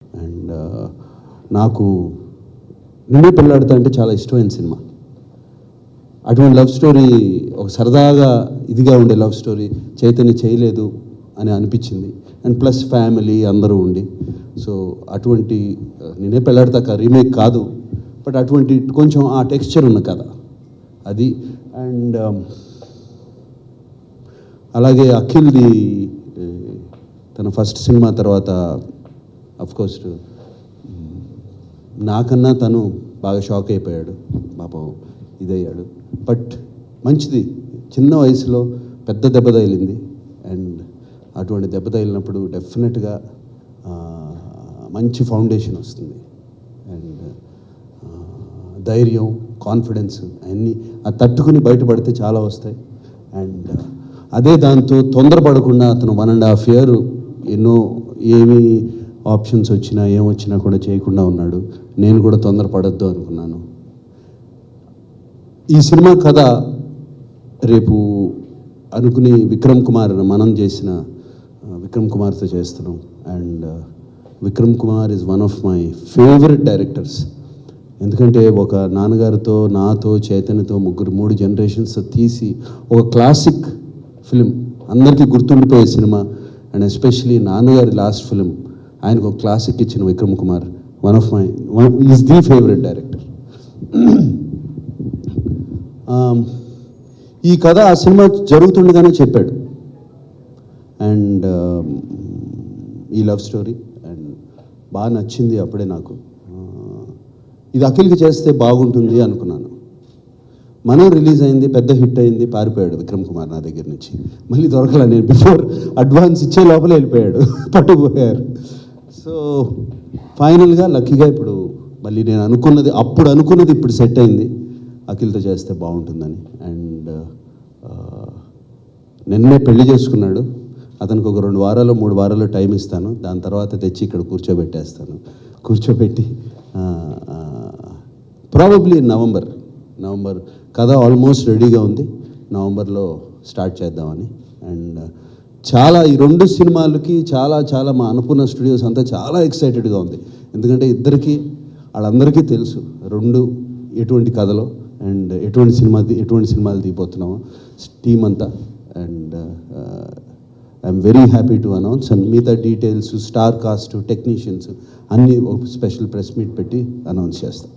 And నాకు నిన్నే పెళ్ళాడతా అంటే చాలా ఇష్టమైన సినిమా. అటువంటి లవ్ స్టోరీ ఒక సరదాగా ఇదిగా ఉండే లవ్ స్టోరీ చైతన్య చేయలేదు అని అనిపించింది. అండ్ ప్లస్ ఫ్యామిలీ అందరూ ఉండి, సో అటువంటి నిన్నే పెళ్ళాడతాక రీమేక్ కాదు, బట్ అటువంటి కొంచెం ఆ టెక్స్చర్ ఉన్న కథ అది. అండ్ అలాగే అఖిల్ది తన ఫస్ట్ సినిమా తర్వాత అఫ్కోర్స్ నాకన్నా తను బాగా షాక్ అయిపోయాడు, పాపం ఇదయ్యాడు. బట్ మంచిది, చిన్న వయసులో పెద్ద దెబ్బ తగిలింది. అండ్ అటువంటి దెబ్బ తగిలినప్పుడు డెఫినెట్గా మంచి ఫౌండేషన్ వస్తుంది. అండ్ ధైర్యం, కాన్ఫిడెన్స్ అన్నీ అది తట్టుకుని బయటపడితే చాలా వస్తాయి. అండ్ అదే దాంతో తొందరపడకుండా అతను 1.5 year ఎన్నో ఏమి ఆప్షన్స్ వచ్చినా ఏమొచ్చినా కూడా చేయకుండా ఉన్నాడు. నేను కూడా తొందరపడద్దు అనుకున్నాను. ఈ సినిమా కథ రేపు అనుకుని విక్రమ్ కుమార్ మనం చేసిన విక్రమ్ కుమార్తో చేస్తున్నాం. And Vikram Kumar is one of my favourite directors. ఎందుకంటే ఒక నాన్నగారితో, నాతో, చైతన్యతో 3 generations తీసి ఒక క్లాసిక్ ఫిలిం, అందరికీ గుర్తుండిపోయే సినిమా. అండ్ ఎస్పెషలీ నాన్నగారి లాస్ట్ ఫిలిం ఆయనకు ఒక క్లాసిక్ ఇచ్చిన Vikram Kumar is the favourite director. ఈ కథ ఆ సినిమా జరుగుతుండగానే చెప్పాడు. అండ్ ఈ లవ్ స్టోరీ అండ్ బాగా నచ్చింది అప్పుడే నాకు. ఇది అఖిల్కి చేస్తే బాగుంటుంది అనుకున్నాను. మనం రిలీజ్ అయింది, పెద్ద హిట్ అయింది, పారిపోయాడు విక్రమ్ కుమార్ నా దగ్గర నుంచి. మళ్ళీ దొరకలే, నేను బిఫోర్ అడ్వాన్స్ ఇచ్చే లోపలే వెళ్ళిపోయాడు, పట్టుకుపోయారు. సో ఫైనల్గా లక్కీగా ఇప్పుడు మళ్ళీ నేను అప్పుడు అనుకున్నది ఇప్పుడు సెట్ అయింది, అఖిల్తో చేస్తే బాగుంటుందని. అండ్ నిన్నే పెళ్లి చేసుకున్నాడు. అతనికి ఒక 2 వారాలు 3 వారాలు టైం ఇస్తాను. దాని తర్వాత తెచ్చి ఇక్కడ కూర్చోబెట్టి ప్రాబబ్లీ నవంబర్ కథ ఆల్మోస్ట్ రెడీగా ఉంది. నవంబర్లో స్టార్ట్ చేద్దామని. అండ్ చాలా ఈ 2 సినిమాలకి చాలా మా అన్నపూర్ణ స్టూడియోస్ అంతా చాలా ఎక్సైటెడ్గా ఉంది. ఎందుకంటే వాళ్ళందరికీ తెలుసు 2 ఎటువంటి కథలో అండ్ ఎటువంటి సినిమాలు తీయబోతున్నామో టీం అంతా. And I'm very happy to announce. And మిగతా డీటెయిల్స్, స్టార్ కాస్ట్, టెక్నీషియన్స్ అన్నీ ఒక స్పెషల్ ప్రెస్ మీట్ పెట్టి అనౌన్స్ చేస్తాం.